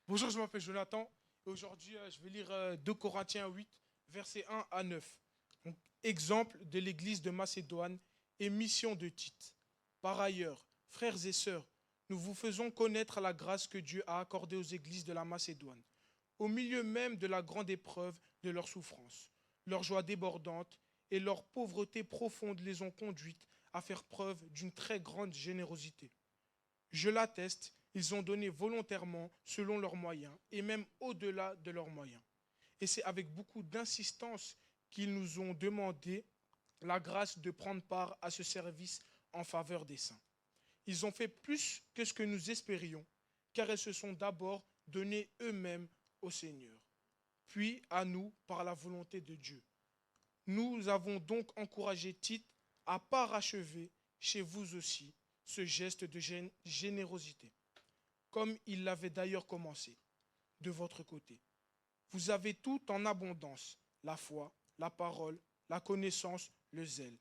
Bonjour, je m'appelle Jonathan et aujourd'hui je vais lire 2 Corinthiens 8, versets 1 à 9. Donc, exemple de l'église de Macédoine et mission de Tite. Par ailleurs, frères et sœurs, nous vous faisons connaître la grâce que Dieu a accordée aux églises de la Macédoine, au milieu même de la grande épreuve de leur souffrance. Leur joie débordante et leur pauvreté profonde les ont conduites à faire preuve d'une très grande générosité. Je l'atteste, ils ont donné volontairement selon leurs moyens et même au-delà de leurs moyens. Et c'est avec beaucoup d'insistance qu'ils nous ont demandé la grâce de prendre part à ce service en faveur des saints. Ils ont fait plus que ce que nous espérions, car ils se sont d'abord donnés eux-mêmes au Seigneur, puis à nous par la volonté de Dieu. Nous avons donc encouragé Tite à parachever chez vous aussi ce geste de générosité, comme il l'avait d'ailleurs commencé de votre côté. Vous avez tout en abondance, la foi, la parole, la connaissance, le zèle,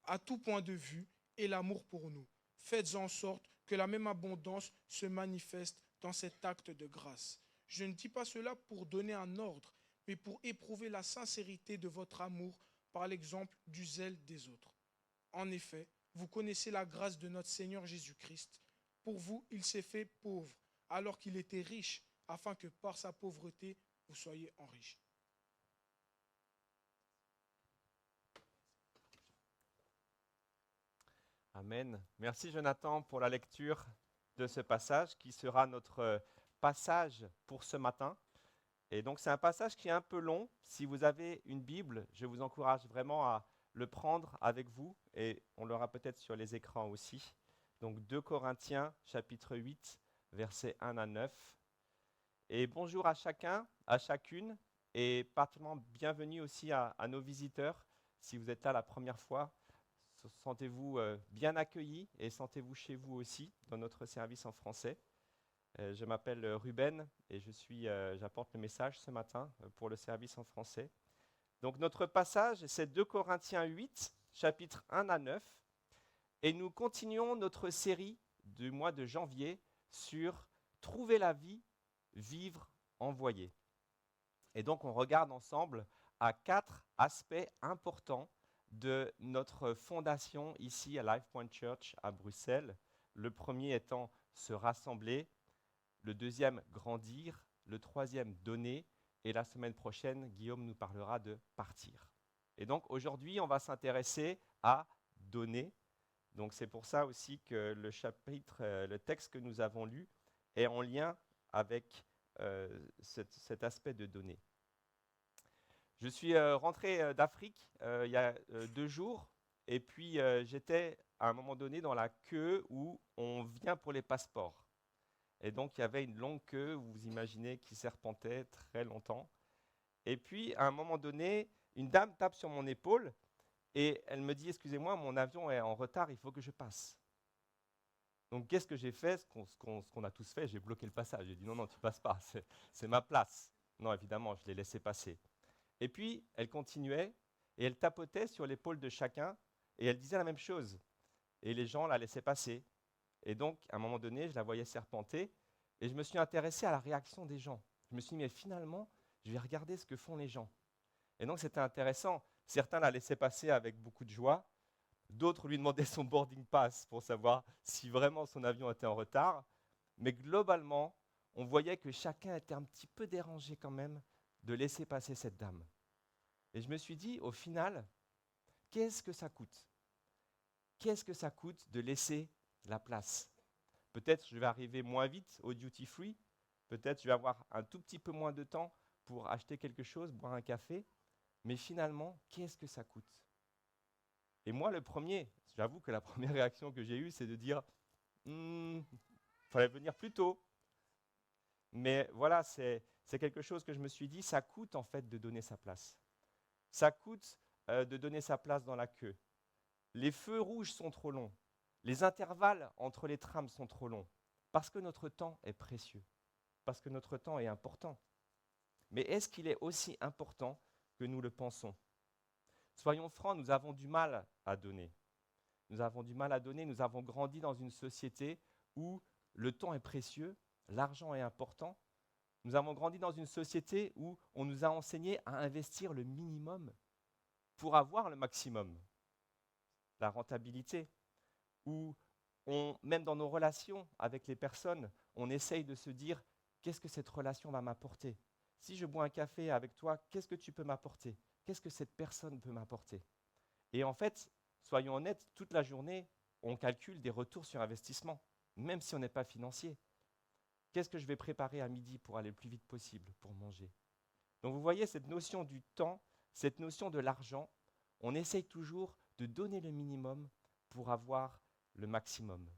à tout point de vue et l'amour pour nous. Faites en sorte que la même abondance se manifeste dans cet acte de grâce. Je ne dis pas cela pour donner un ordre, mais pour éprouver la sincérité de votre amour par l'exemple du zèle des autres. En effet, vous connaissez la grâce de notre Seigneur Jésus-Christ. Pour vous, il s'est fait pauvre, alors qu'il était riche, afin que par sa pauvreté, vous soyez enrichis. Amen. Merci Jonathan pour la lecture de ce passage qui sera notre passage pour ce matin. Et donc c'est un passage qui est un peu long. Si vous avez une Bible, je vous encourage vraiment à le prendre avec vous et on l'aura peut-être sur les écrans aussi. Donc 2 Corinthiens chapitre 8 versets 1 à 9. Et bonjour à chacun, à chacune et particulièrement bienvenue aussi à nos visiteurs. Si vous êtes là la première fois, sentez-vous bien accueillis et sentez-vous chez vous aussi dans notre service en français. Je m'appelle Ruben et j'apporte le message ce matin pour le service en français. Donc notre passage, c'est 2 Corinthiens 8, chapitres 1 à 9. Et nous continuons notre série du mois de janvier sur Trouver la vie, vivre, envoyer. Et donc on regarde ensemble à 4 aspects importants de notre fondation ici à Life Point Church à Bruxelles. Le premier étant se rassembler, le deuxième grandir, le troisième donner, et la semaine prochaine, Guillaume nous parlera de partir. Et donc aujourd'hui, on va s'intéresser à donner. Donc c'est pour ça aussi que le chapitre, le texte que nous avons lu est en lien avec cet aspect de donner. Je suis rentré d'Afrique il y a 2 jours et puis j'étais à un moment donné dans la queue où on vient pour les passeports. Et donc il y avait une longue queue, vous imaginez, qui serpentait très longtemps. Et puis à un moment donné, une dame tape sur mon épaule et elle me dit « Excusez-moi, mon avion est en retard, il faut que je passe ». Donc qu'est-ce que j'ai fait? Ce qu'on a tous fait, j'ai bloqué le passage. J'ai dit « Non, non, tu passes pas, c'est ma place ». Non, évidemment, je l'ai laissé passer. Et puis, elle continuait et elle tapotait sur l'épaule de chacun et elle disait la même chose. Et les gens la laissaient passer. Et donc, à un moment donné, je la voyais serpenter et je me suis intéressé à la réaction des gens. Je me suis dit, mais finalement, je vais regarder ce que font les gens. Et donc, c'était intéressant. Certains la laissaient passer avec beaucoup de joie. D'autres lui demandaient son boarding pass pour savoir si vraiment son avion était en retard. Mais globalement, on voyait que chacun était un petit peu dérangé quand même de laisser passer cette dame. Et je me suis dit, au final, qu'est-ce que ça coûte? Qu'est-ce que ça coûte de laisser la place? Peut-être je vais arriver moins vite au duty free, peut-être je vais avoir un tout petit peu moins de temps pour acheter quelque chose, boire un café, mais finalement, qu'est-ce que ça coûte? Et moi, j'avoue que la première réaction que j'ai eue, c'est de dire, fallait venir plus tôt. Mais voilà, c'est quelque chose que je me suis dit, ça coûte en fait de donner sa place. Ça coûte de donner sa place dans la queue. Les feux rouges sont trop longs. Les intervalles entre les trams sont trop longs. Parce que notre temps est précieux. Parce que notre temps est important. Mais est-ce qu'il est aussi important que nous le pensons? Soyons francs, nous avons du mal à donner. Nous avons du mal à donner. Nous avons grandi dans une société où le temps est précieux, l'argent est important, Nous avons grandi dans une société où on nous a enseigné à investir le minimum pour avoir le maximum, la rentabilité, où même dans nos relations avec les personnes, on essaye de se dire qu'est-ce que cette relation va m'apporter? Si je bois un café avec toi, qu'est-ce que tu peux m'apporter? Qu'est-ce que cette personne peut m'apporter? Et en fait, soyons honnêtes, toute la journée, on calcule des retours sur investissement, même si on n'est pas financier. Qu'est-ce que je vais préparer à midi pour aller le plus vite possible pour manger? Donc vous voyez, cette notion du temps, cette notion de l'argent, on essaye toujours de donner le minimum pour avoir le maximum.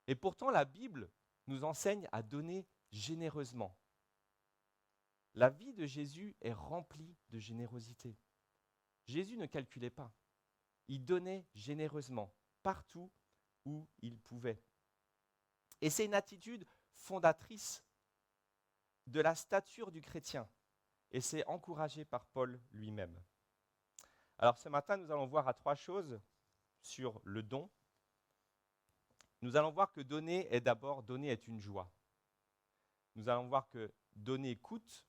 Et pourtant, la Bible nous enseigne à donner généreusement. La vie de Jésus est remplie de générosité. Jésus ne calculait pas. Il donnait généreusement, partout où il pouvait. Et c'est une attitude fondatrice de la stature du chrétien. Et c'est encouragé par Paul lui-même. Alors ce matin, nous allons voir à 3 choses sur le don. Nous allons voir que donner est une joie. Nous allons voir que donner coûte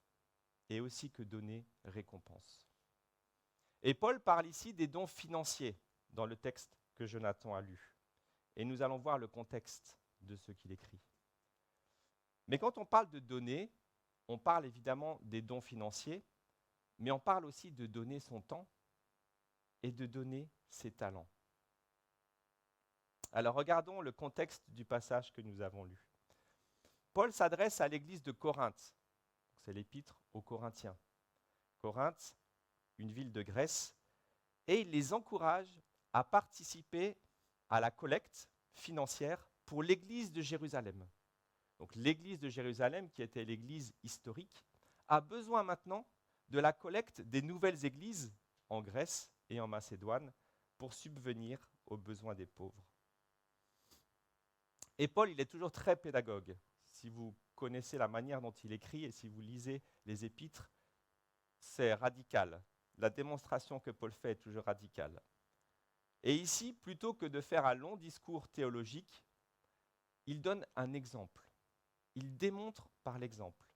et aussi que donner récompense. Et Paul parle ici des dons financiers dans le texte que Jonathan a lu. Et nous allons voir le contexte de ce qu'il écrit. Mais quand on parle de donner, on parle évidemment des dons financiers, mais on parle aussi de donner son temps et de donner ses talents. Alors regardons le contexte du passage que nous avons lu. Paul s'adresse à l'église de Corinthe. C'est l'épître aux Corinthiens. Corinthe, une ville de Grèce, et il les encourage à participer à la collecte financière pour l'église de Jérusalem. Donc l'église de Jérusalem, qui était l'église historique, a besoin maintenant de la collecte des nouvelles églises en Grèce et en Macédoine pour subvenir aux besoins des pauvres. Et Paul, il est toujours très pédagogue. Si vous connaissez la manière dont il écrit et si vous lisez les épîtres, c'est radical. La démonstration que Paul fait est toujours radicale. Et ici, plutôt que de faire un long discours théologique, il donne un exemple. Il démontre par l'exemple.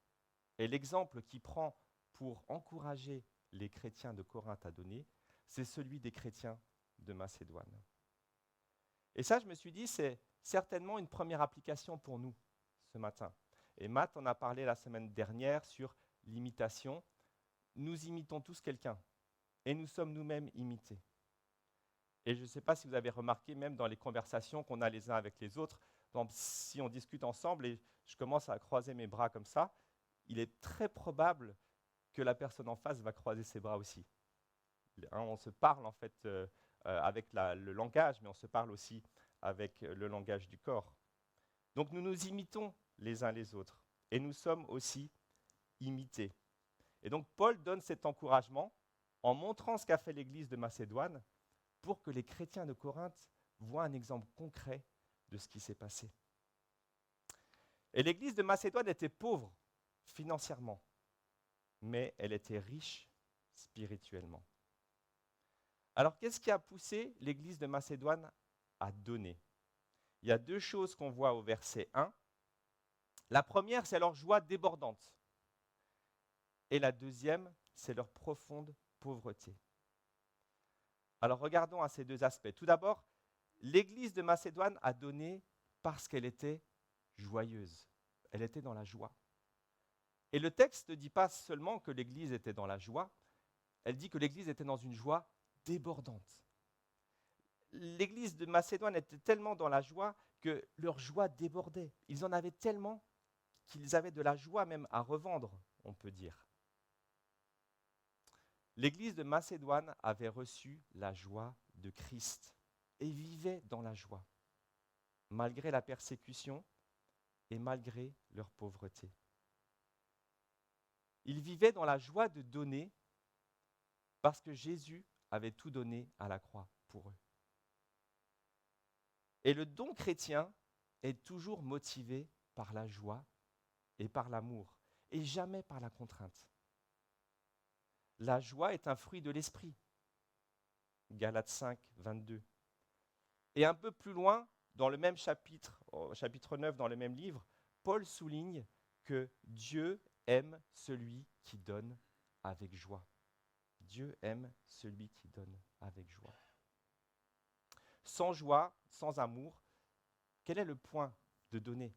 Et l'exemple qu'il prend pour encourager les chrétiens de Corinthe à donner, c'est celui des chrétiens de Macédoine. Et ça, je me suis dit, c'est certainement une première application pour nous ce matin. Et Matt en a parlé la semaine dernière sur l'imitation. Nous imitons tous quelqu'un et nous sommes nous-mêmes imités. Et je ne sais pas si vous avez remarqué, même dans les conversations qu'on a les uns avec les autres, donc, si on discute ensemble et je commence à croiser mes bras comme ça, il est très probable que la personne en face va croiser ses bras aussi. On se parle en fait avec le langage, mais on se parle aussi avec le langage du corps. Donc nous nous imitons les uns les autres et nous sommes aussi imités. Et donc Paul donne cet encouragement en montrant ce qu'a fait l'église de Macédoine pour que les chrétiens de Corinthe voient un exemple concret de ce qui s'est passé. Et l'église de Macédoine était pauvre financièrement, mais elle était riche spirituellement. Alors qu'est-ce qui a poussé l'église de Macédoine à donner? Il y a 2 choses qu'on voit au verset 1. La première, c'est leur joie débordante. Et la deuxième, c'est leur profonde pauvreté. Alors regardons à ces 2 aspects. Tout d'abord, l'église de Macédoine a donné parce qu'elle était joyeuse. Elle était dans la joie. Et le texte ne dit pas seulement que l'église était dans la joie, elle dit que l'église était dans une joie débordante. L'église de Macédoine était tellement dans la joie que leur joie débordait. Ils en avaient tellement qu'ils avaient de la joie même à revendre, on peut dire. L'église de Macédoine avait reçu la joie de Christ et vivait dans la joie, malgré la persécution et malgré leur pauvreté. Ils vivaient dans la joie de donner parce que Jésus avait tout donné à la croix pour eux. Et le don chrétien est toujours motivé par la joie et par l'amour, et jamais par la contrainte. La joie est un fruit de l'esprit. Galates 5, 22. Et un peu plus loin, dans le même chapitre, au chapitre 9, dans le même livre, Paul souligne que Dieu aime celui qui donne avec joie. Dieu aime celui qui donne avec joie. Sans joie, sans amour, quel est le point de donner?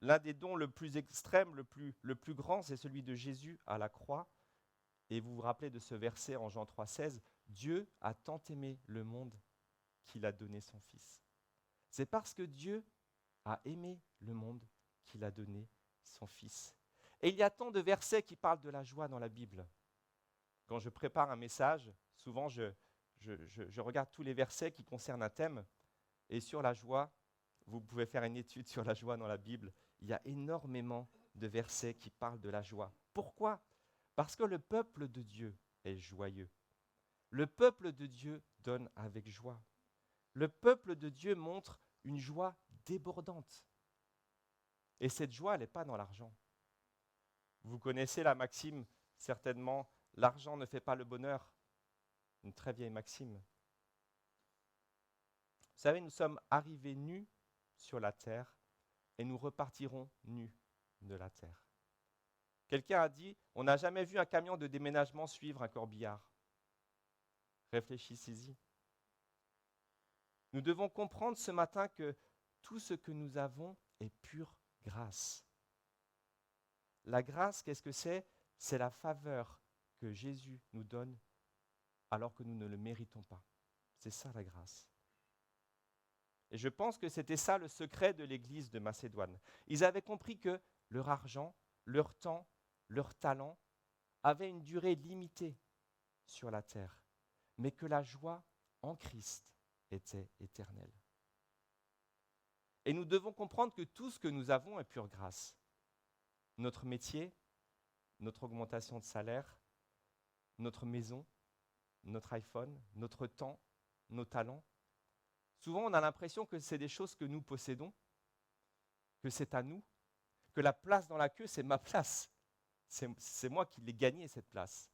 L'un des dons le plus extrême, le plus grand, c'est celui de Jésus à la croix. Et vous vous rappelez de ce verset en Jean 3,16, Dieu a tant aimé le monde qu'il a donné son Fils. C'est parce que Dieu a aimé le monde qu'il a donné son Fils. Et il y a tant de versets qui parlent de la joie dans la Bible. Quand je prépare un message, souvent je regarde tous les versets qui concernent un thème. Et sur la joie, vous pouvez faire une étude sur la joie dans la Bible. Il y a énormément de versets qui parlent de la joie. Pourquoi? Parce que le peuple de Dieu est joyeux. Le peuple de Dieu donne avec joie. Le peuple de Dieu montre une joie débordante. Et cette joie, elle n'est pas dans l'argent. Vous connaissez la maxime, certainement, l'argent ne fait pas le bonheur. Une très vieille maxime. Vous savez, nous sommes arrivés nus sur la terre et nous repartirons nus de la terre. Quelqu'un a dit, on n'a jamais vu un camion de déménagement suivre un corbillard. Réfléchissez-y. Nous devons comprendre ce matin que tout ce que nous avons est pure grâce. La grâce, qu'est-ce que c'est? C'est la faveur que Jésus nous donne alors que nous ne le méritons pas. C'est ça la grâce. Et je pense que c'était ça le secret de l'église de Macédoine. Ils avaient compris que leur argent, leur temps, leur talent avaient une durée limitée sur la terre, mais que la joie en Christ était éternelle. Et nous devons comprendre que tout ce que nous avons est pure grâce. Notre métier, notre augmentation de salaire, notre maison, notre iPhone, notre temps, nos talents. Souvent, on a l'impression que c'est des choses que nous possédons, que c'est à nous, que la place dans la queue, c'est ma place. C'est moi qui l'ai gagné, cette place.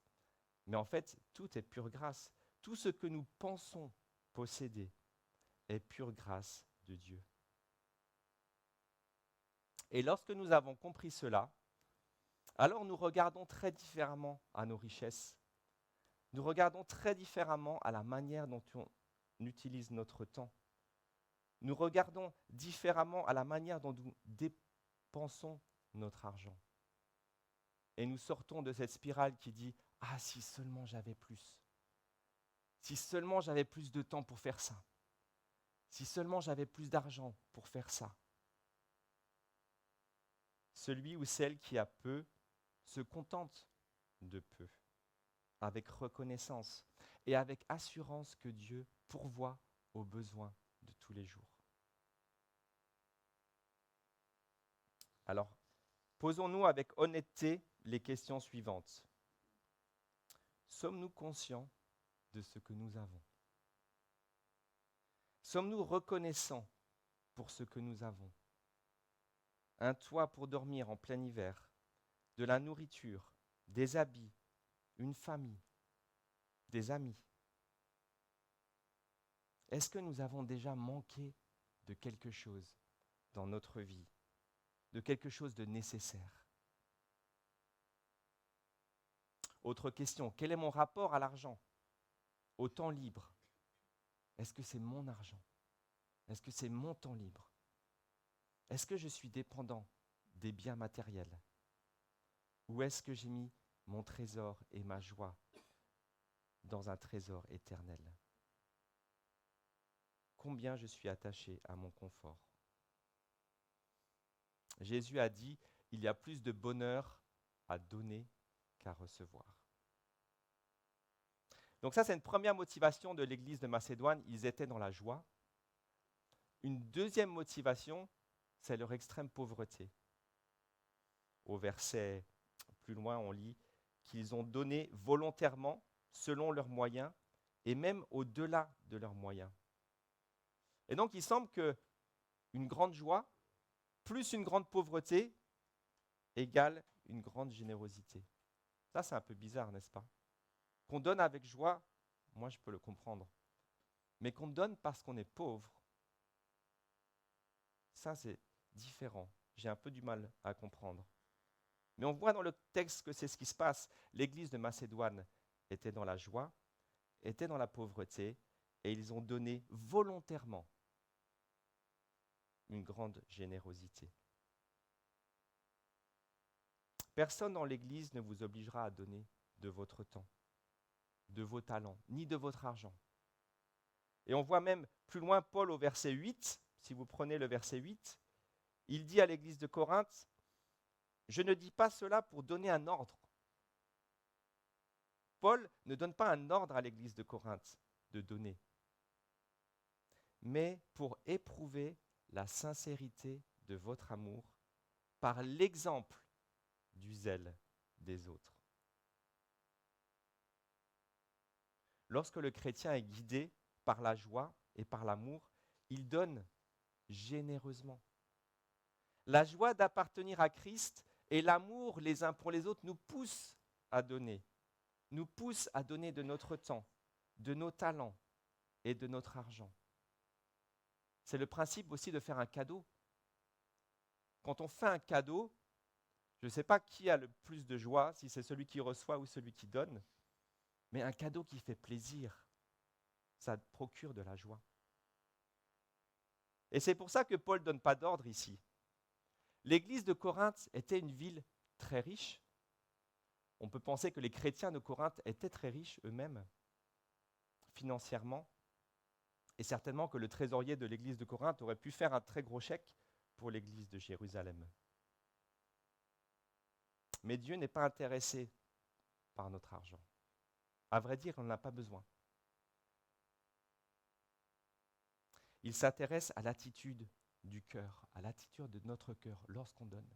Mais en fait, tout est pure grâce. Tout ce que nous pensons posséder est pure grâce de Dieu. Et lorsque nous avons compris cela, alors nous regardons très différemment à nos richesses. Nous regardons très différemment à la manière dont on utilise notre temps. Nous regardons différemment à la manière dont nous dépensons notre argent. Et nous sortons de cette spirale qui dit « Ah, si seulement j'avais plus. Si seulement j'avais plus de temps pour faire ça. Si seulement j'avais plus d'argent pour faire ça. » Celui ou celle qui a peu se contente de peu, avec reconnaissance et avec assurance que Dieu pourvoit aux besoins de tous les jours. Alors, posons-nous avec honnêteté les questions suivantes. Sommes-nous conscients de ce que nous avons? Sommes-nous reconnaissants pour ce que nous avons? Un toit pour dormir en plein hiver, de la nourriture, des habits, une famille, des amis. Est-ce que nous avons déjà manqué de quelque chose dans notre vie, de quelque chose de nécessaire? Autre question, quel est mon rapport à l'argent, au temps libre? Est-ce que c'est mon argent? Est-ce que c'est mon temps libre? Est-ce que je suis dépendant des biens matériels? Ou est-ce que j'ai mis mon trésor et ma joie dans un trésor éternel? Combien je suis attaché à mon confort? Jésus a dit, il y a plus de bonheur à donner qu'à recevoir. Donc ça, c'est une première motivation de l'église de Macédoine. Ils étaient dans la joie. Une deuxième motivation, c'est leur extrême pauvreté. Au verset plus loin, on lit qu'ils ont donné volontairement, selon leurs moyens, et même au-delà de leurs moyens. Et donc, il semble qu'une grande joie, plus une grande pauvreté, égale une grande générosité. Ça, c'est un peu bizarre, n'est-ce pas? Qu'on donne avec joie, moi, je peux le comprendre. Mais qu'on donne parce qu'on est pauvre, ça, c'est différent j'ai un peu du mal à comprendre. Mais on voit dans le texte que c'est ce qui se passe. L'église de Macédoine était dans la joie, était dans la pauvreté, et ils ont donné volontairement une grande générosité. Personne dans l'église ne vous obligera à donner de votre temps, de vos talents, ni de votre argent. Et on voit même plus loin Paul au verset 8, si vous prenez le verset 8, il dit à l'église de Corinthe, « Je ne dis pas cela pour donner un ordre. » Paul ne donne pas un ordre à l'église de Corinthe de donner, mais pour éprouver la sincérité de votre amour par l'exemple du zèle des autres. Lorsque le chrétien est guidé par la joie et par l'amour, il donne généreusement. La joie d'appartenir à Christ et l'amour les uns pour les autres nous poussent à donner de notre temps, de nos talents et de notre argent. C'est le principe aussi de faire un cadeau. Quand on fait un cadeau, je ne sais pas qui a le plus de joie, si c'est celui qui reçoit ou celui qui donne, mais un cadeau qui fait plaisir, ça procure de la joie. Et c'est pour ça que Paul ne donne pas d'ordre ici. L'église de Corinthe était une ville très riche. On peut penser que les chrétiens de Corinthe étaient très riches eux-mêmes, financièrement, et certainement que le trésorier de l'église de Corinthe aurait pu faire un très gros chèque pour l'église de Jérusalem. Mais Dieu n'est pas intéressé par notre argent. À vrai dire, on n'en a pas besoin. Il s'intéresse à l'attitude du cœur, à l'attitude de notre cœur lorsqu'on donne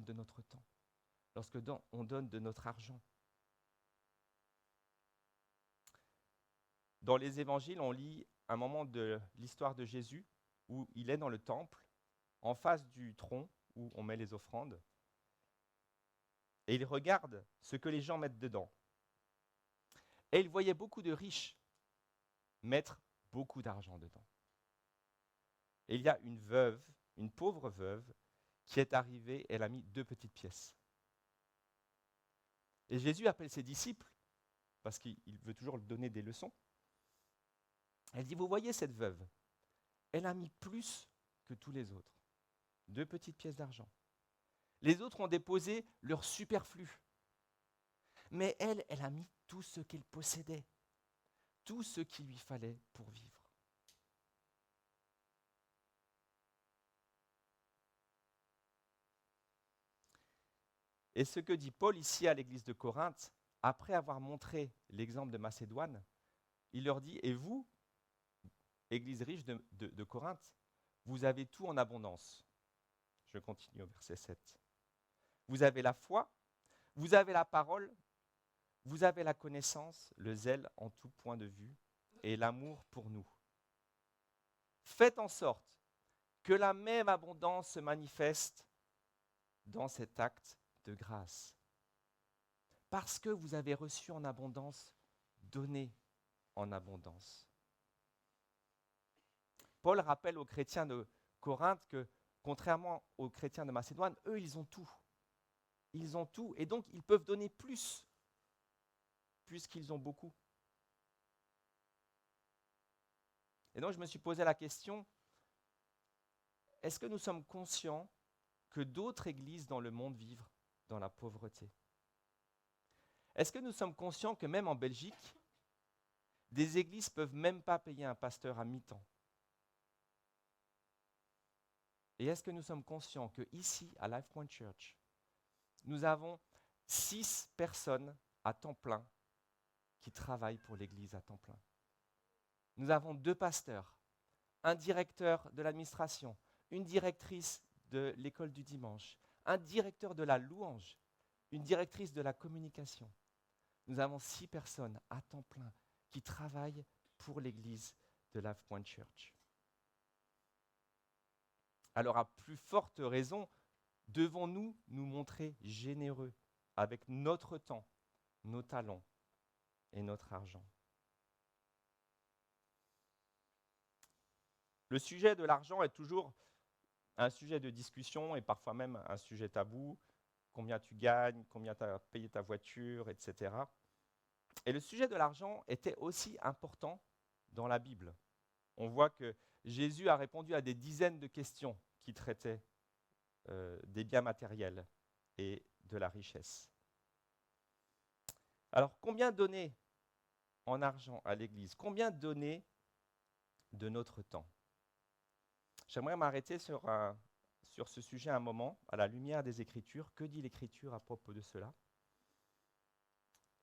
de notre temps, lorsqu'on donne de notre argent. Dans les évangiles, on lit un moment de l'histoire de Jésus où il est dans le temple, en face du tronc où on met les offrandes, et il regarde ce que les gens mettent dedans. Et il voyait beaucoup de riches mettre beaucoup d'argent dedans. Et il y a une veuve, une pauvre veuve, qui est arrivée, elle a mis 2 petites pièces. Et Jésus appelle ses disciples, parce qu'il veut toujours donner des leçons. Elle dit, vous voyez cette veuve, elle a mis plus que tous les autres. 2 petites pièces d'argent. Les autres ont déposé leur superflu. Mais elle a mis tout ce qu'elle possédait, tout ce qu'il lui fallait pour vivre. Et ce que dit Paul ici à l'église de Corinthe, après avoir montré l'exemple de Macédoine, il leur dit, et vous, église riche de Corinthe, vous avez tout en abondance. Je continue au verset 7. Vous avez la foi, vous avez la parole, vous avez la connaissance, le zèle en tout point de vue et l'amour pour nous. Faites en sorte que la même abondance se manifeste dans cet acte de grâce. Parce que vous avez reçu en abondance, donnez en abondance. Paul rappelle aux chrétiens de Corinthe que, contrairement aux chrétiens de Macédoine, eux, ils ont tout. Ils ont tout, et donc ils peuvent donner plus, puisqu'ils ont beaucoup. Et donc je me suis posé la question, est-ce que nous sommes conscients que d'autres églises dans le monde vivent dans la pauvreté? Est-ce que nous sommes conscients que même en Belgique, des églises ne peuvent même pas payer un pasteur à mi-temps? Et est-ce que nous sommes conscients qu'ici, à Life Point Church, nous avons 6 personnes à temps plein qui travaillent pour l'église à temps plein? Nous avons 2 pasteurs, un directeur de l'administration, une directrice de l'école du dimanche, un directeur de la louange, une directrice de la communication. Nous avons 6 personnes à temps plein qui travaillent pour l'église de Life Point Church. Alors, à plus forte raison, devons-nous nous montrer généreux avec notre temps, nos talents et notre argent? Le sujet de l'argent est toujours un sujet de discussion et parfois même un sujet tabou. Combien tu gagnes, combien tu as payé ta voiture, etc. Et le sujet de l'argent était aussi important dans la Bible. On voit que Jésus a répondu à des dizaines de questions qui traitaient des biens matériels et de la richesse. Alors, combien donner en argent à l'Église? Combien donner de notre temps? J'aimerais m'arrêter sur ce sujet un moment, à la lumière des Écritures. Que dit l'Écriture à propos de cela?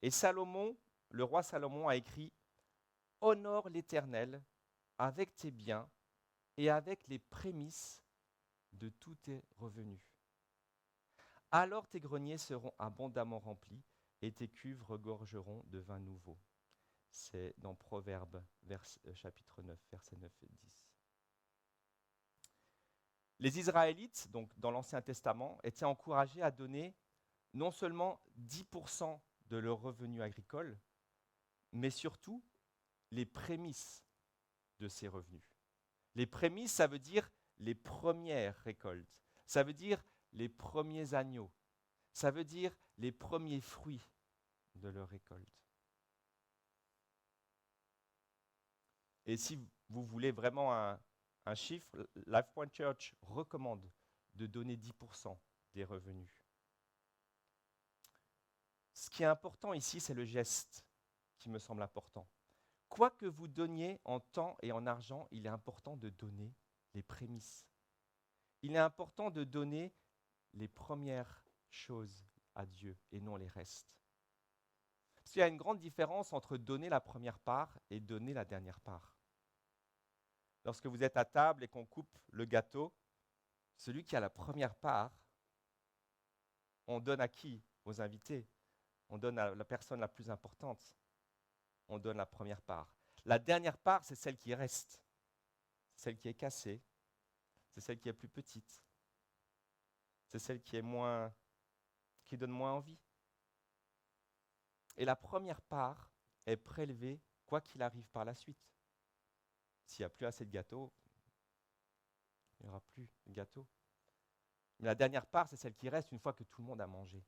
Et Salomon, le roi Salomon a écrit « Honore l'Éternel avec tes biens et avec les prémices de tous tes revenus. Alors tes greniers seront abondamment remplis et tes cuves regorgeront de vin nouveau. » C'est dans Proverbes, chapitre 9, versets 9 et 10. Les Israélites, donc dans l'Ancien Testament, étaient encouragés à donner non seulement 10% de leurs revenus agricoles, mais surtout les prémices de ces revenus. Les prémices, ça veut dire les premières récoltes, ça veut dire les premiers agneaux, ça veut dire les premiers fruits de leur récolte. Et si vous voulez vraiment un chiffre, Life Point Church recommande de donner 10% des revenus. Ce qui est important ici, c'est le geste qui me semble important. Quoi que vous donniez en temps et en argent, il est important de donner les prémices. Il est important de donner les premières choses à Dieu et non les restes. Parce qu'il y a une grande différence entre donner la première part et donner la dernière part. Lorsque vous êtes à table et qu'on coupe le gâteau, celui qui a la première part, on donne à qui? Aux invités. On donne à la personne la plus importante. On donne la première part. La dernière part, c'est celle qui reste. C'est celle qui est cassée. C'est celle qui est plus petite. C'est celle qui donne moins envie. Et la première part est prélevée quoi qu'il arrive par la suite. S'il n'y a plus assez de gâteau, il n'y aura plus de gâteau. Mais la dernière part, c'est celle qui reste une fois que tout le monde a mangé.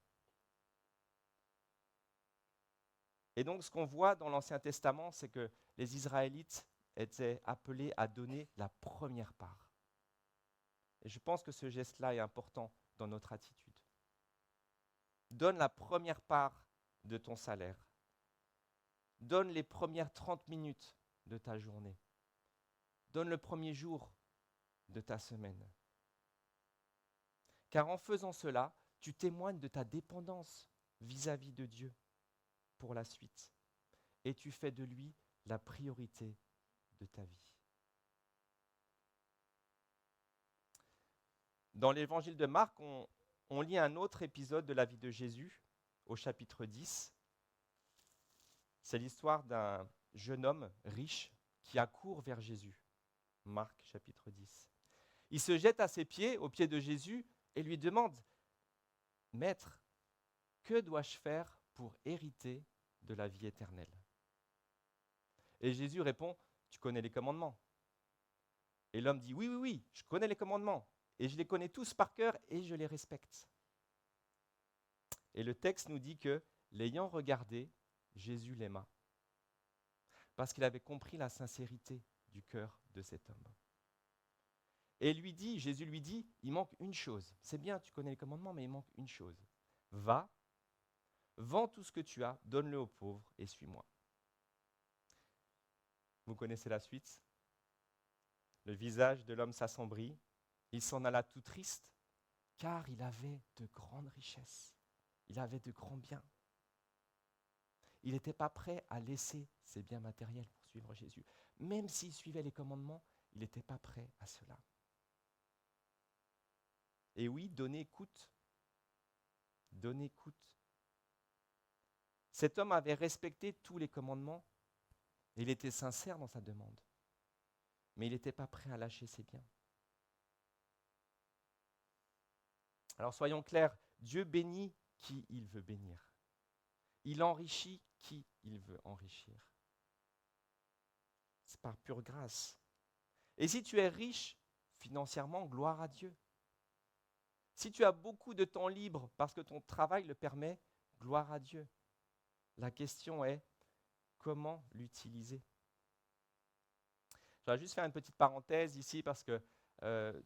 Et donc, ce qu'on voit dans l'Ancien Testament, c'est que les Israélites étaient appelés à donner la première part. Et je pense que ce geste-là est important dans notre attitude. Donne la première part de ton salaire. Donne les premières 30 minutes de ta journée. Donne le premier jour de ta semaine. Car en faisant cela, tu témoignes de ta dépendance vis-à-vis de Dieu pour la suite. Et tu fais de lui la priorité de ta vie. Dans l'évangile de Marc, on lit un autre épisode de la vie de Jésus au chapitre 10. C'est l'histoire d'un jeune homme riche qui accourt vers Jésus. Marc chapitre 10. Il se jette à ses pieds, aux pieds de Jésus, et lui demande « Maître, que dois-je faire pour hériter de la vie éternelle ?» Et Jésus répond « Tu connais les commandements ?» Et l'homme dit « Oui, je connais les commandements, et je les connais tous par cœur, et je les respecte. » Et le texte nous dit que, l'ayant regardé, Jésus l'aima, parce qu'il avait compris la sincérité du cœur de cet homme. Et Jésus lui dit, il manque une chose. C'est bien, tu connais les commandements, mais il manque une chose. Va, vends tout ce que tu as, donne-le aux pauvres et suis-moi. Vous connaissez la suite? Le visage de l'homme s'assombrit. Il s'en alla tout triste, car il avait de grandes richesses. Il avait de grands biens. Il n'était pas prêt à laisser ses biens matériels pour suivre Jésus. Même s'il suivait les commandements, il n'était pas prêt à cela. Et oui, donner coûte. Donner coûte. Cet homme avait respecté tous les commandements. Et il était sincère dans sa demande. Mais il n'était pas prêt à lâcher ses biens. Alors soyons clairs, Dieu bénit qui il veut bénir. Il enrichit qui il veut enrichir. C'est par pure grâce. Et si tu es riche financièrement, gloire à Dieu. Si tu as beaucoup de temps libre parce que ton travail le permet, gloire à Dieu. La question est, comment l'utiliser? Je vais juste faire une petite parenthèse ici parce que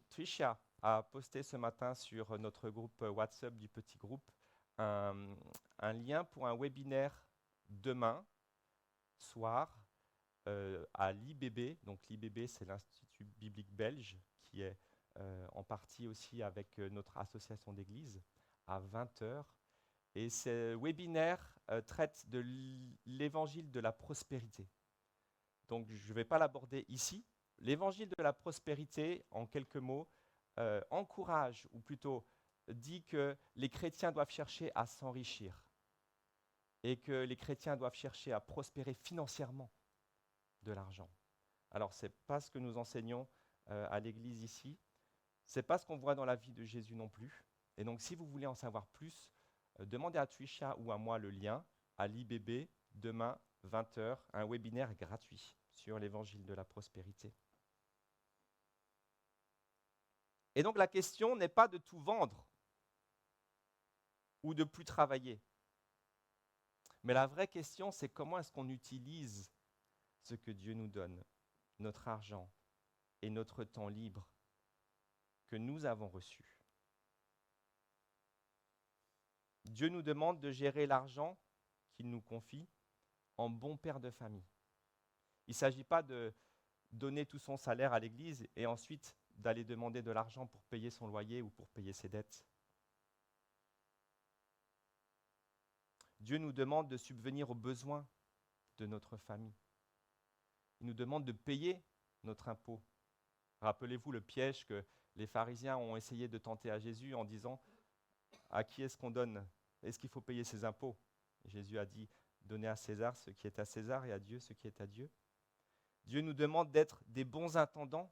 Tricia a posté ce matin sur notre groupe WhatsApp du petit groupe un lien pour un webinaire demain soir à l'IBB. Donc l'IBB, c'est l'Institut biblique belge qui est en partie aussi avec notre association d'église à 20 heures. Et ce webinaire traite de l'évangile de la prospérité. Donc je ne vais pas l'aborder ici. L'évangile de la prospérité, en quelques mots, encourage, ou plutôt dit que les chrétiens doivent chercher à s'enrichir et que les chrétiens doivent chercher à prospérer financièrement de l'argent. Alors, ce n'est pas ce que nous enseignons à l'église ici, ce n'est pas ce qu'on voit dans la vie de Jésus non plus. Et donc, si vous voulez en savoir plus, demandez à Tricia ou à moi le lien à l'IBB, demain, 20 h, un webinaire gratuit sur l'évangile de la prospérité. Et donc, la question n'est pas de tout vendre ou de plus travailler. Mais la vraie question, c'est comment est-ce qu'on utilise ce que Dieu nous donne, notre argent et notre temps libre que nous avons reçu. Dieu nous demande de gérer l'argent qu'il nous confie en bon père de famille. Il ne s'agit pas de donner tout son salaire à l'église et ensuite d'aller demander de l'argent pour payer son loyer ou pour payer ses dettes. Dieu nous demande de subvenir aux besoins de notre famille. Il nous demande de payer notre impôt. Rappelez-vous le piège que les pharisiens ont essayé de tenter à Jésus en disant « À qui est-ce qu'on donne? Est-ce qu'il faut payer ses impôts ?» Jésus a dit « Donnez à César ce qui est à César et à Dieu ce qui est à Dieu. » Dieu nous demande d'être des bons intendants.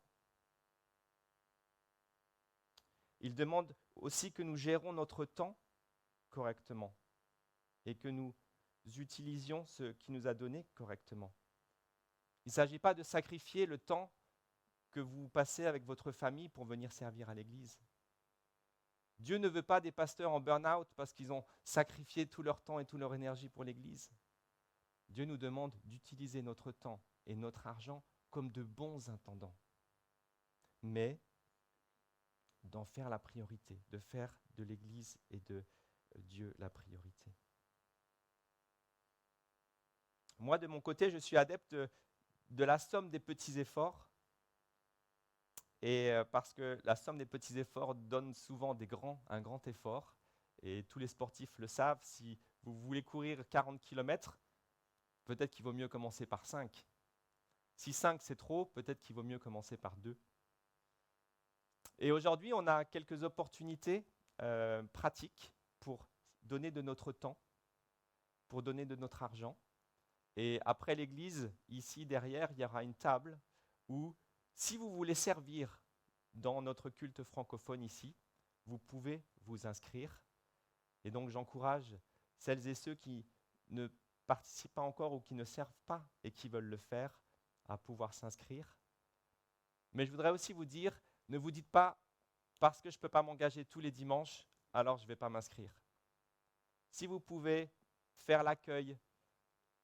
Il demande aussi que nous gérons notre temps correctement et que nous utilisions ce qu'il nous a donné correctement. Il ne s'agit pas de sacrifier le temps que vous passez avec votre famille pour venir servir à l'église. Dieu ne veut pas des pasteurs en burn-out parce qu'ils ont sacrifié tout leur temps et toute leur énergie pour l'église. Dieu nous demande d'utiliser notre temps et notre argent comme de bons intendants, mais d'en faire la priorité, de faire de l'église et de Dieu la priorité. Moi, de mon côté, je suis adepte de la somme des petits efforts, et parce que la somme des petits efforts donne souvent un grand effort, et tous les sportifs le savent. Si vous voulez courir 40 km, peut-être qu'il vaut mieux commencer par 5. Si 5 c'est trop, peut-être qu'il vaut mieux commencer par 2. Et aujourd'hui, on a quelques opportunités pratiques pour donner de notre temps, pour donner de notre argent. Et après l'église, ici derrière, il y aura une table où, si vous voulez servir dans notre culte francophone ici, vous pouvez vous inscrire. Et donc j'encourage celles et ceux qui ne participent pas encore ou qui ne servent pas et qui veulent le faire à pouvoir s'inscrire. Mais je voudrais aussi vous dire, ne vous dites pas, parce que je ne peux pas m'engager tous les dimanches, alors je ne vais pas m'inscrire. Si vous pouvez faire l'accueil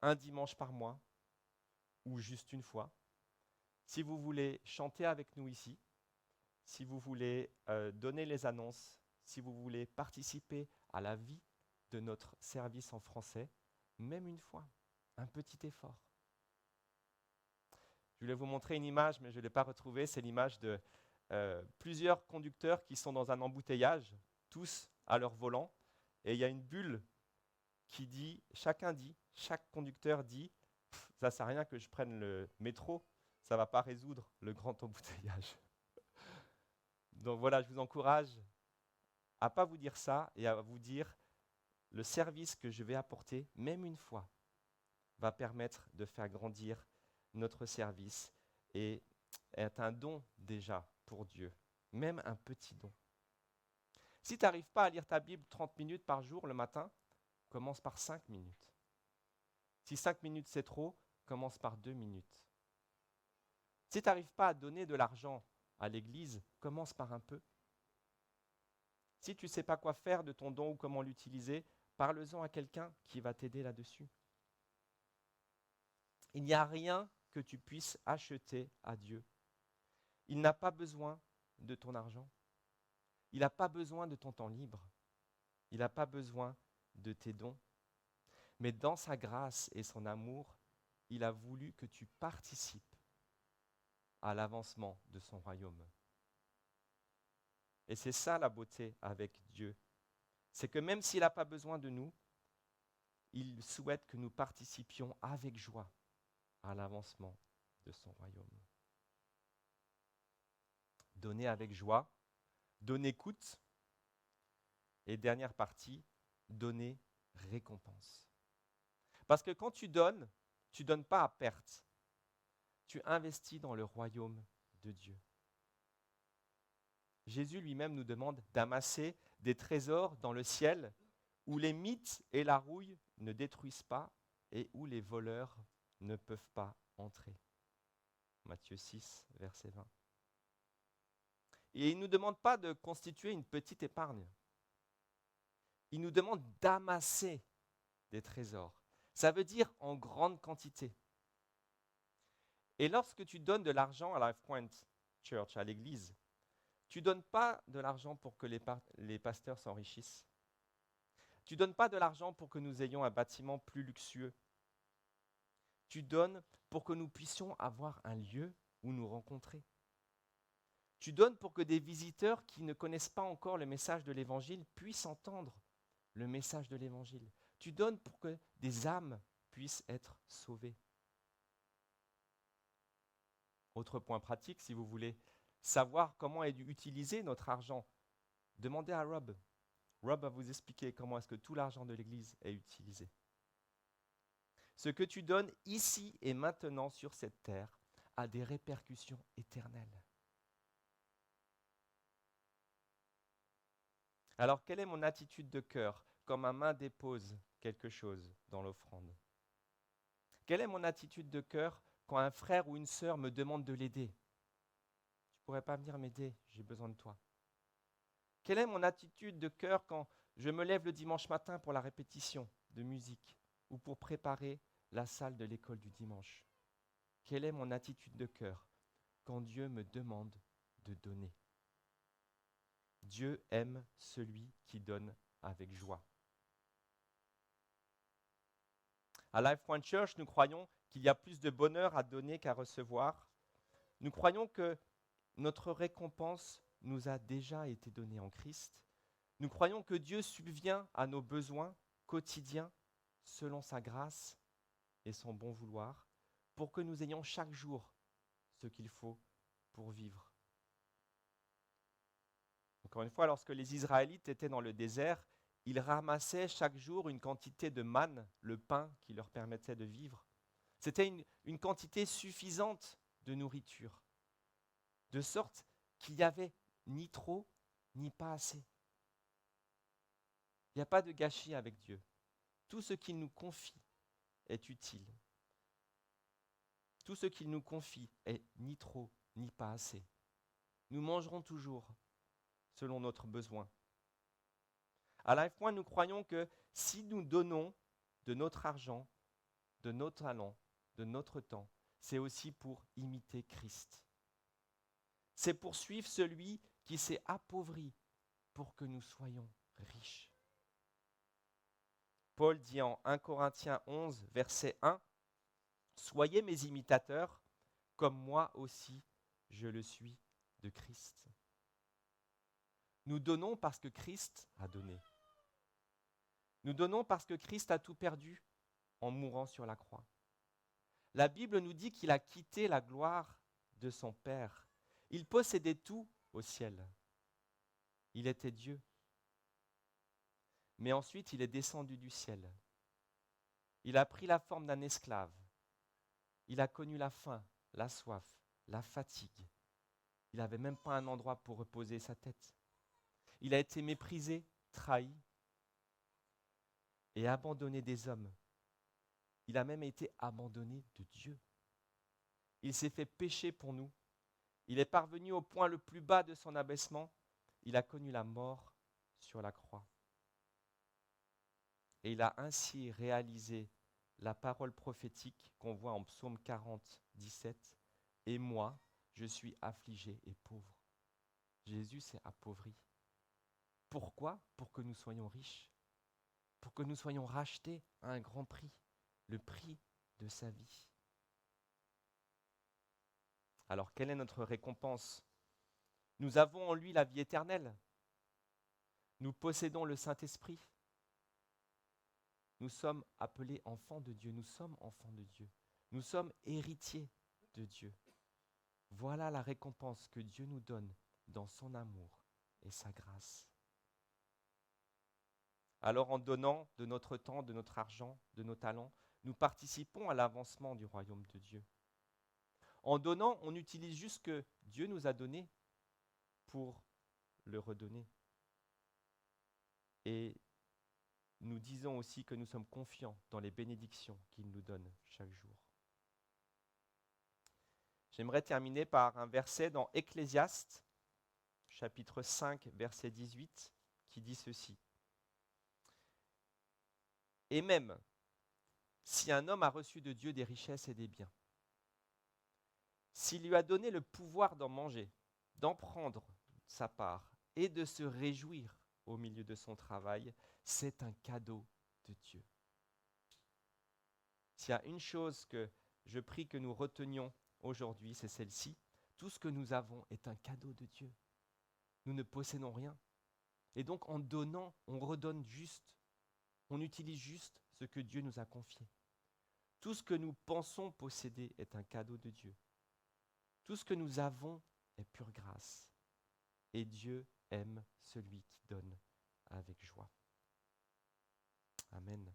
un dimanche par mois, ou juste une fois, si vous voulez chanter avec nous ici, si vous voulez donner les annonces, si vous voulez participer à la vie de notre service en français, même une fois, un petit effort. Je voulais vous montrer une image, mais je ne l'ai pas retrouvée. C'est l'image de plusieurs conducteurs qui sont dans un embouteillage, tous à leur volant, et il y a une bulle qui dit, chaque conducteur dit, ça ne sert à rien que je prenne le métro, ça ne va pas résoudre le grand embouteillage. Donc voilà, je vous encourage à ne pas vous dire ça et à vous dire, le service que je vais apporter, même une fois, va permettre de faire grandir notre service et est un don déjà pour Dieu, même un petit don. Si tu n'arrives pas à lire ta Bible 30 minutes par jour le matin, commence par 5 minutes. Si 5 minutes c'est trop, commence par 2 minutes. Si tu n'arrives pas à donner de l'argent à l'église, commence par un peu. Si tu ne sais pas quoi faire de ton don ou comment l'utiliser, parle-en à quelqu'un qui va t'aider là-dessus. Il n'y a rien que tu puisses acheter à Dieu. Il n'a pas besoin de ton argent. Il n'a pas besoin de ton temps libre. Il n'a pas besoin de tes dons. Mais dans sa grâce et son amour, il a voulu que tu participes à l'avancement de son royaume. Et c'est ça la beauté avec Dieu. C'est que même s'il n'a pas besoin de nous, il souhaite que nous participions avec joie à l'avancement de son royaume. Donner avec joie, donner coûte, et dernière partie, donner récompense. Parce que quand tu donnes pas à perte. Tu investis dans le royaume de Dieu. Jésus lui-même nous demande d'amasser des trésors dans le ciel où les mythes et la rouille ne détruisent pas et où les voleurs ne peuvent pas entrer. Matthieu 6, verset 20. Et il ne nous demande pas de constituer une petite épargne. Il nous demande d'amasser des trésors. Ça veut dire en grande quantité. Et lorsque tu donnes de l'argent à Life Point Church, à l'église, tu ne donnes pas de l'argent pour que les pasteurs s'enrichissent. Tu ne donnes pas de l'argent pour que nous ayons un bâtiment plus luxueux. Tu donnes pour que nous puissions avoir un lieu où nous rencontrer. Tu donnes pour que des visiteurs qui ne connaissent pas encore le message de l'Évangile puissent entendre le message de l'Évangile. Tu donnes pour que des âmes puissent être sauvées. Autre point pratique, si vous voulez savoir comment utiliser notre argent, demandez à Rob. Rob va vous expliquer comment est-ce que tout l'argent de l'Église est utilisé. Ce que tu donnes ici et maintenant sur cette terre a des répercussions éternelles. Alors, quelle est mon attitude de cœur quand ma main dépose quelque chose dans l'offrande? Quelle est mon attitude de cœur quand un frère ou une sœur me demande de l'aider? Tu ne pourrais pas venir m'aider, j'ai besoin de toi. Quelle est mon attitude de cœur quand je me lève le dimanche matin pour la répétition de musique ou pour préparer la salle de l'école du dimanche? Quelle est mon attitude de cœur quand Dieu me demande de donner? Dieu aime celui qui donne avec joie. À Life Point Church, nous croyons qu'il y a plus de bonheur à donner qu'à recevoir. Nous croyons que notre récompense nous a déjà été donnée en Christ. Nous croyons que Dieu subvient à nos besoins quotidiens selon sa grâce et son bon vouloir pour que nous ayons chaque jour ce qu'il faut pour vivre. Encore une fois, lorsque les Israélites étaient dans le désert, ils ramassaient chaque jour une quantité de manne, le pain qui leur permettait de vivre. C'était une quantité suffisante de nourriture, de sorte qu'il n'y avait ni trop ni pas assez. Il n'y a pas de gâchis avec Dieu. Tout ce qu'il nous confie est utile. Tout ce qu'il nous confie est ni trop ni pas assez. Nous mangerons toujours selon notre besoin. À Life Point, nous croyons que si nous donnons de notre argent, de nos talents, de notre temps, c'est aussi pour imiter Christ. C'est pour suivre celui qui s'est appauvri pour que nous soyons riches. Paul dit en 1 Corinthiens 11, verset 1, « Soyez mes imitateurs, comme moi aussi je le suis de Christ. » Nous donnons parce que Christ a donné. Nous donnons parce que Christ a tout perdu en mourant sur la croix. La Bible nous dit qu'il a quitté la gloire de son Père. Il possédait tout au ciel. Il était Dieu. Mais ensuite, il est descendu du ciel. Il a pris la forme d'un esclave. Il a connu la faim, la soif, la fatigue. Il n'avait même pas un endroit pour reposer sa tête. Il a été méprisé, trahi et abandonné des hommes. Il a même été abandonné de Dieu. Il s'est fait pécher pour nous. Il est parvenu au point le plus bas de son abaissement. Il a connu la mort sur la croix. Et il a ainsi réalisé la parole prophétique qu'on voit en Psaume 40, 17. « Et moi, je suis affligé et pauvre. » Jésus s'est appauvri. Pourquoi ? Pour que nous soyons riches, pour que nous soyons rachetés à un grand prix, le prix de sa vie. Alors, quelle est notre récompense ? Nous avons en lui la vie éternelle. Nous possédons le Saint-Esprit. Nous sommes appelés enfants de Dieu. Nous sommes enfants de Dieu. Nous sommes héritiers de Dieu. Voilà la récompense que Dieu nous donne dans son amour et sa grâce. Alors, en donnant de notre temps, de notre argent, de nos talents, nous participons à l'avancement du royaume de Dieu. En donnant, on utilise juste ce que Dieu nous a donné pour le redonner. Et nous disons aussi que nous sommes confiants dans les bénédictions qu'il nous donne chaque jour. J'aimerais terminer par un verset dans Ecclésiaste, chapitre 5, verset 18, qui dit ceci. « Et même, si un homme a reçu de Dieu des richesses et des biens, s'il lui a donné le pouvoir d'en manger, d'en prendre sa part et de se réjouir au milieu de son travail, c'est un cadeau de Dieu. » S'il y a une chose que je prie que nous retenions aujourd'hui, c'est celle-ci. Tout ce que nous avons est un cadeau de Dieu. Nous ne possédons rien. Et donc en donnant, on redonne juste. On utilise juste ce que Dieu nous a confié. Tout ce que nous pensons posséder est un cadeau de Dieu. Tout ce que nous avons est pure grâce. Et Dieu aime celui qui donne avec joie. Amen.